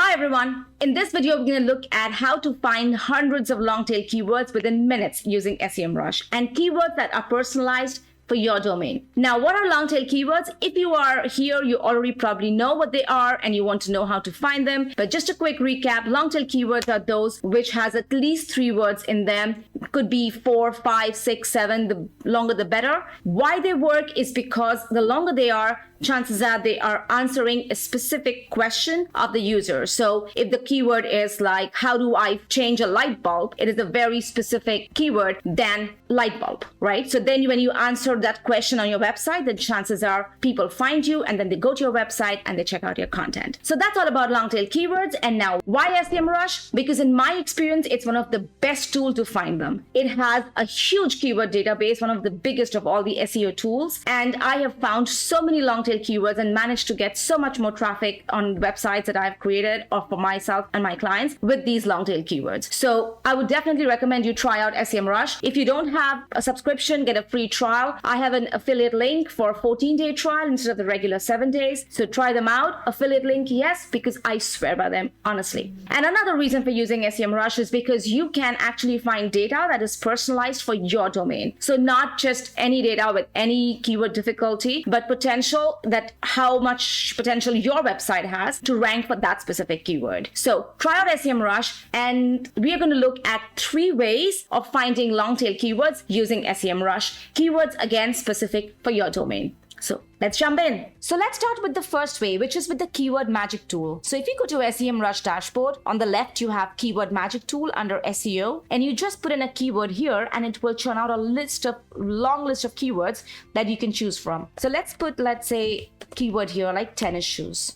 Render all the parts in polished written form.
Hi everyone. In this video, we're going to look at how to find hundreds of long tail keywords within minutes using Semrush and keywords that are personalized for your domain. Now, what are long tail keywords? If you are here, you already probably know what they are and you want to know how to find them. But just a quick recap, long tail keywords are those which has at least 3 words in them. It could be 4, 5, 6, 7, the longer the better. Why they work is because the longer they are, chances are they are answering a specific question of the user. So if the keyword is like, how do I change a light bulb? It is a very specific keyword than light bulb, right? So then when you answer that question on your website, then chances are people find you and then they go to your website and they check out your content. So that's all about long tail keywords. And now why Semrush? Because in my experience, it's one of the best tools to find them. It has a huge keyword database, one of the biggest of all the SEO tools. And I have found so many long tail keywords and managed to get so much more traffic on websites that I've created or for myself and my clients with these long tail keywords. So I would definitely recommend you try out Semrush. If you don't have a subscription, get a free trial. I have an affiliate link for a 14-day trial instead of the regular 7 days. So try them out. Affiliate link, yes, because I swear by them, honestly. And another reason for using Semrush is because you can actually find data that is personalized for your domain. So not just any data with any keyword difficulty, but potential that how much potential your website has to rank for that specific keyword. So try out Semrush, and we are going to look at 3 ways of finding long tail keywords using Semrush. Keywords, again, specific for your domain. So let's jump in. So let's start with the first way, which is with the keyword magic tool. So if you go to Semrush dashboard, on the left, you have keyword magic tool under SEO, and you just put in a keyword here and it will churn out a long list of keywords that you can choose from. So let's say keyword here like tennis shoes.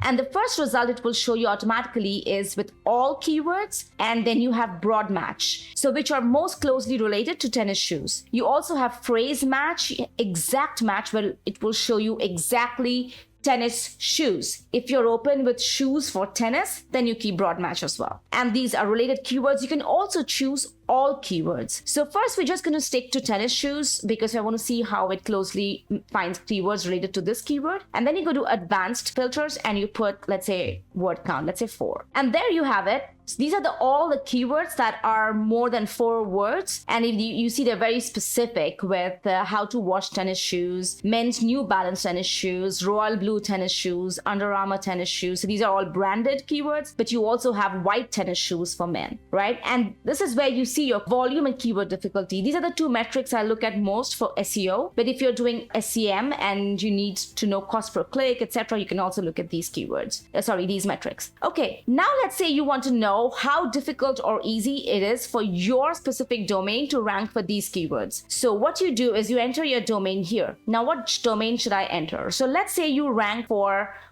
And the first result it will show you automatically is with all keywords, and then you have broad match, so which are most closely related to tennis shoes. You also have phrase match, exact match, where it will show you exactly tennis shoes. If you're open with shoes for tennis, then you keep broad match as well. And these are related keywords. You can also choose all keywords. So first, we're just going to stick to tennis shoes because I want to see how it closely finds keywords related to this keyword. And then you go to advanced filters and you put, let's say, word count, let's say 4. And there you have it. So these are all the keywords that are more than 4 words. And if you see they're very specific with how to wash tennis shoes, men's New Balance tennis shoes, royal blue tennis shoes, Under Armour tennis shoes. So these are all branded keywords, but you also have white tennis shoes for men, right? And this is where you see your volume and keyword difficulty. These are the 2 metrics I look at most for SEO. But if you're doing SEM and you need to know cost per click, etc., you can also look at these keywords. These metrics. Okay, now let's say you want to know how difficult or easy it is for your specific domain to rank for these keywords. So what you do is you enter your domain here. Now, what domain should I enter? So let's say you rank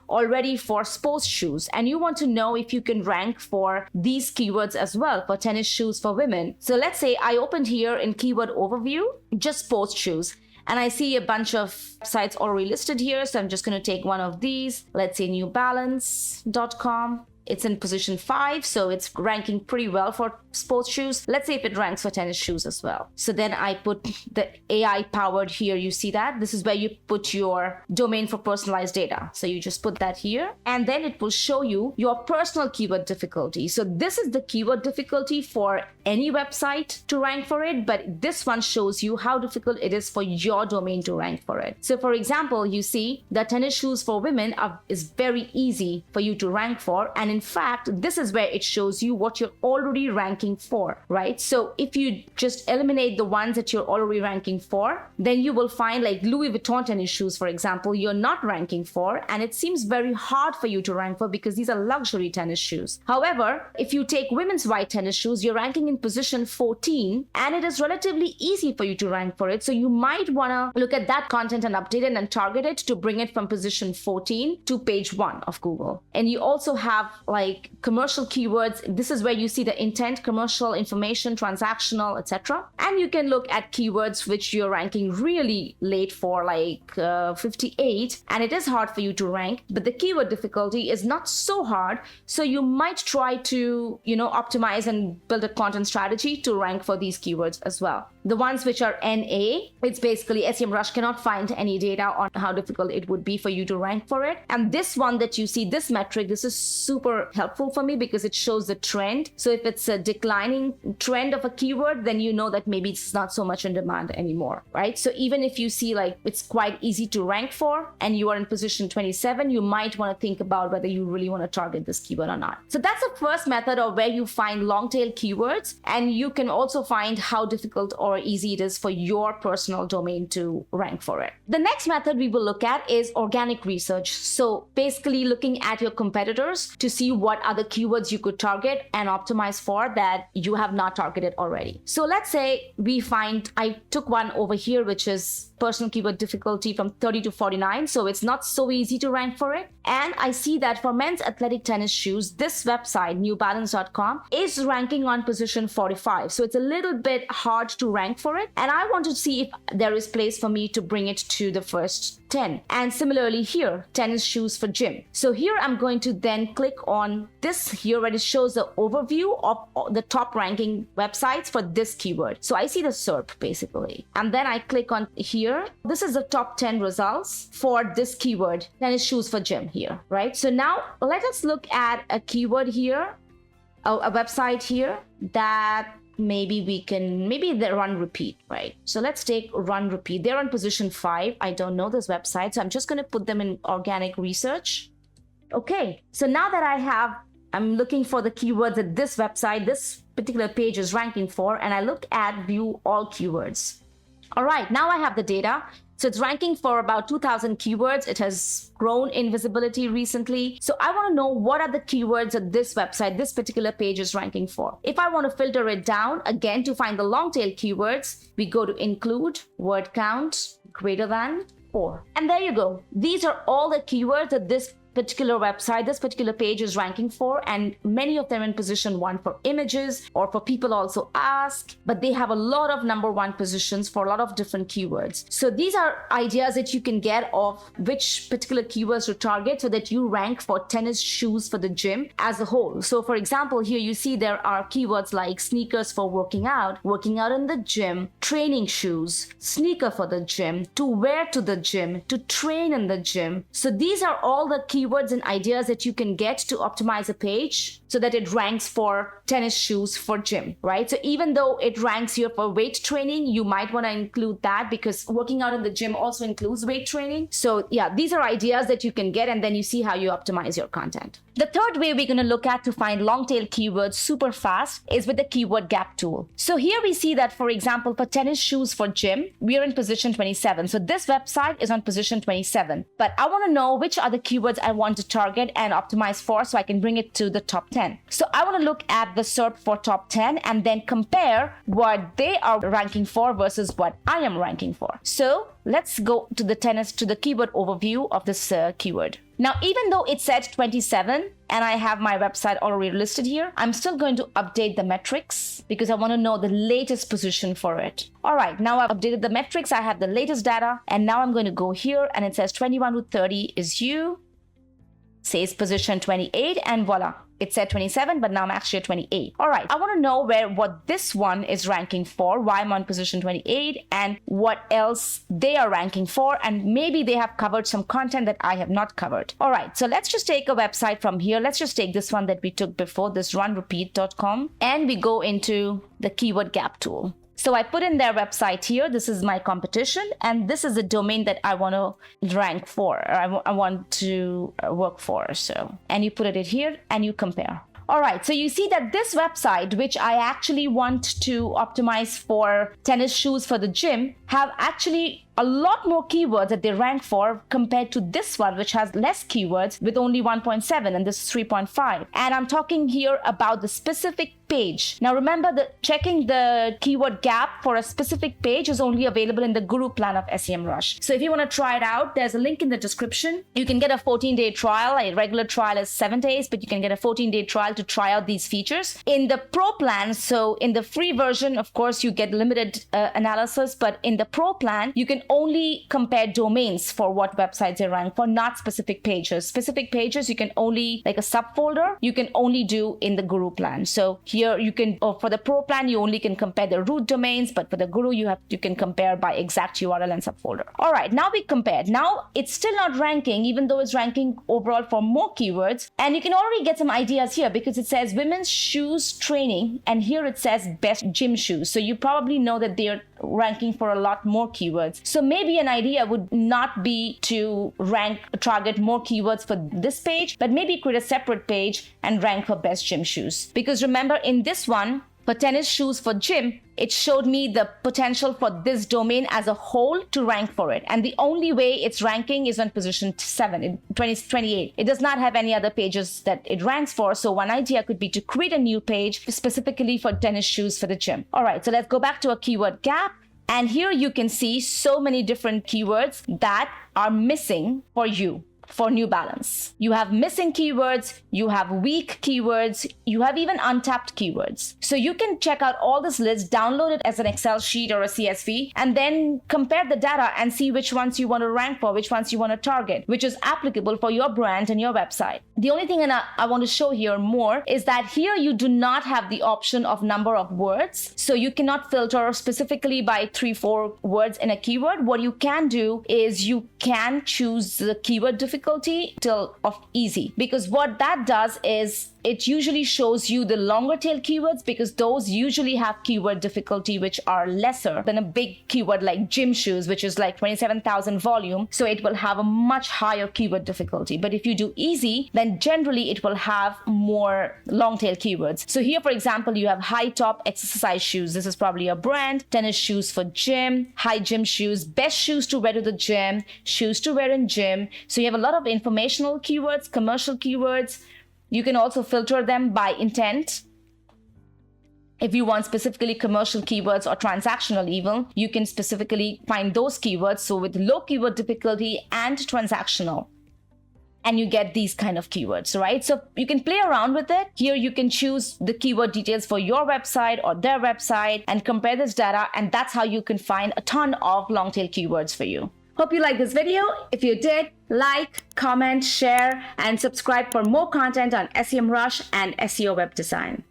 already for sports shoes, and you want to know if you can rank for these keywords as well for tennis shoes for women. So let's say I opened here in keyword overview, just sports shoes. And I see a bunch of sites already listed here. So I'm just going to take one of these. Let's say newbalance.com. It's in position 5, so it's ranking pretty well for sports shoes. Let's say if it ranks for tennis shoes as well. So then I put the AI powered here. You see that? This is where you put your domain for personalized data. So you just put that here, and then it will show you your personal keyword difficulty. So this is the keyword difficulty for any website to rank for it, but this one shows you how difficult it is for your domain to rank for it. So for example, you see that tennis shoes for women is very easy for you to rank for. And in fact, this is where it shows you what you're already ranking for, right? So if you just eliminate the ones that you're already ranking for, then you will find like Louis Vuitton tennis shoes, for example, you're not ranking for, and it seems very hard for you to rank for because these are luxury tennis shoes. However, if you take women's white tennis shoes, you're ranking in position 14, and it is relatively easy for you to rank for it. So you might want to look at that content and update it and target it to bring it from position 14 to page 1 of Google. And you also have like commercial keywords. This is where you see the intent, commercial, information, transactional, etc. And you can look at keywords which you're ranking really late for, like 58, and it is hard for you to rank, but the keyword difficulty is not so hard. So you might try to, optimize and build a content strategy to rank for these keywords as well. The ones which are NA, it's basically Semrush cannot find any data on how difficult it would be for you to rank for it. And this one that you see, this metric, this is super helpful for me because it shows the trend. So if it's a declining trend of a keyword, then you know that maybe it's not so much in demand anymore, right? So even if you see like it's quite easy to rank for and you are in position 27, you might want to think about whether you really want to target this keyword or not. So that's the first method of where you find long tail keywords, and you can also find how difficult or easy it is for your personal domain to rank for it. The next method we will look at is organic research. So basically looking at your competitors to see what other keywords you could target and optimize for that you have not targeted already. So let's say I took one over here, which is personal keyword difficulty from 30 to 49. So it's not so easy to rank for it. And I see that for men's athletic tennis shoes, this website, newbalance.com, is ranking on position 45. So it's a little bit hard to rank for it. And I want to see if there is place for me to bring it to the first 10. And similarly here, tennis shoes for gym. So here I'm going to then click on this here where it shows the overview of the top ranking websites for this keyword. So I see the SERP basically. And then I click on here. This is the top 10 results for this keyword, tennis shoes for gym here, right? So now let us look at a keyword here, a website here that maybe they run repeat, right? So let's take run repeat. They're on position 5. I don't know this website, so I'm just going to put them in organic research. Okay, so now that I'm looking for the keywords that this website, this particular page is ranking for, and I look at view all keywords. All right, now I have the data. So it's ranking for about 2,000 keywords. It has grown in visibility recently. So I want to know what are the keywords that this website, this particular page is ranking for. If I want to filter it down, again, to find the long tail keywords, we go to include, word count, greater than 4. And there you go. These are all the keywords that this particular website, this particular page is ranking for, and many of them in position 1 for images or for people also ask, but they have a lot of number 1 positions for a lot of different keywords. So these are ideas that you can get of which particular keywords to target so that you rank for tennis shoes for the gym as a whole. So for example, here you see there are keywords like sneakers for working out in the gym, training shoes, sneaker for the gym, to wear to the gym, to train in the gym. So these are all the keywords and ideas that you can get to optimize a page so that it ranks for tennis shoes for gym, right? So even though it ranks here for weight training, you might want to include that because working out in the gym also includes weight training. So yeah, these are ideas that you can get, and then you see how you optimize your content. The third way we're going to look at to find long tail keywords super fast is with the keyword gap tool. So here we see that, for example, for tennis shoes for gym, we are in position 27. So this website is on position 27, but I want to know which are the keywords I want to target and optimize for so I can bring it to the top 10. So I want to look at the SERP for top 10 and then compare what they are ranking for versus what I am ranking for. So let's go to the keyword overview of this keyword. Now, even though it said 27 and I have my website already listed here, I'm still going to update the metrics because I want to know the latest position for it. All right, now I've updated the metrics. I have the latest data, and now I'm going to go here and it says 21 to 30 is you, says position 28, and voila. It said 27, but now I'm actually at 28. All right, I want to know what this one is ranking for, why I'm on position 28, and what else they are ranking for, and maybe they have covered some content that I have not covered. All right, so let's just take a website from here. Let's just take this one that we took before, this runrepeat.com, and we go into the keyword gap tool. So I put in their website here. This is my competition, and this is the domain that I want to rank for, or I want to work for. So, and you put it here and you compare. All right, so you see that this website, which I actually want to optimize for tennis shoes for the gym, have actually a lot more keywords that they rank for compared to this one, which has less keywords with only 1.7, and this is 3.5. And I'm talking here about the specific page. Now remember that checking the keyword gap for a specific page is only available in the Guru plan of Semrush. So if you want to try it out, there's a link in the description. You can get a 14-day trial. A regular trial is 7 days, but you can get a 14-day trial to try out these features. In the pro plan, so in the free version, of course, you get limited analysis, but in the pro plan, you can only compare domains for what websites they rank for, not specific pages. Specific pages, you can only, like a subfolder, you can only do in the Guru plan. So here you can, or for the Pro plan, you only can compare the root domains, but for the Guru, you can compare by exact URL and subfolder. All right, now we compared. Now it's still not ranking, even though it's ranking overall for more keywords. And you can already get some ideas here because it says women's shoes training, and here it says best gym shoes. So you probably know that they're ranking for a lot more keywords. So maybe an idea would not be to target more keywords for this page, but maybe create a separate page and rank for best gym shoes. Because remember, in this one, for tennis shoes for gym, it showed me the potential for this domain as a whole to rank for it. And the only way it's ranking is on position 7 in 2028. It does not have any other pages that it ranks for. So one idea could be to create a new page specifically for tennis shoes for the gym. All right, so let's go back to a keyword gap. And here you can see so many different keywords that are missing for you. For New Balance, you have missing keywords, you have weak keywords, you have even untapped keywords. So you can check out all this list, download it as an Excel sheet or a CSV, and then compare the data and see which ones you want to rank for, which ones you want to target, which is applicable for your brand and your website. The only thing I want to show here more is that here you do not have the option of number of words. So you cannot filter specifically by 3-4 words in a keyword. What you can do is you can choose the keyword difficulty till of easy, because what that does is it usually shows you the longer tail keywords, because those usually have keyword difficulty which are lesser than a big keyword like gym shoes, which is like 27,000 volume. So it will have a much higher keyword difficulty. But if you do easy, then generally it will have more long tail keywords. So here, for example, you have high top exercise shoes. This is probably a brand. Tennis shoes for gym, high gym shoes, best shoes to wear to the gym, shoes to wear in gym. So you have a lot of informational keywords, commercial keywords. You can also filter them by intent. If you want specifically commercial keywords or transactional even, you can specifically find those keywords. So with low keyword difficulty and transactional, and you get these kind of keywords, right? So you can play around with it. Here you can choose the keyword details for your website or their website and compare this data. And that's how you can find a ton of long tail keywords for you. Hope you liked this video. If you did, like, comment, share, and subscribe for more content on Semrush and SEO web design.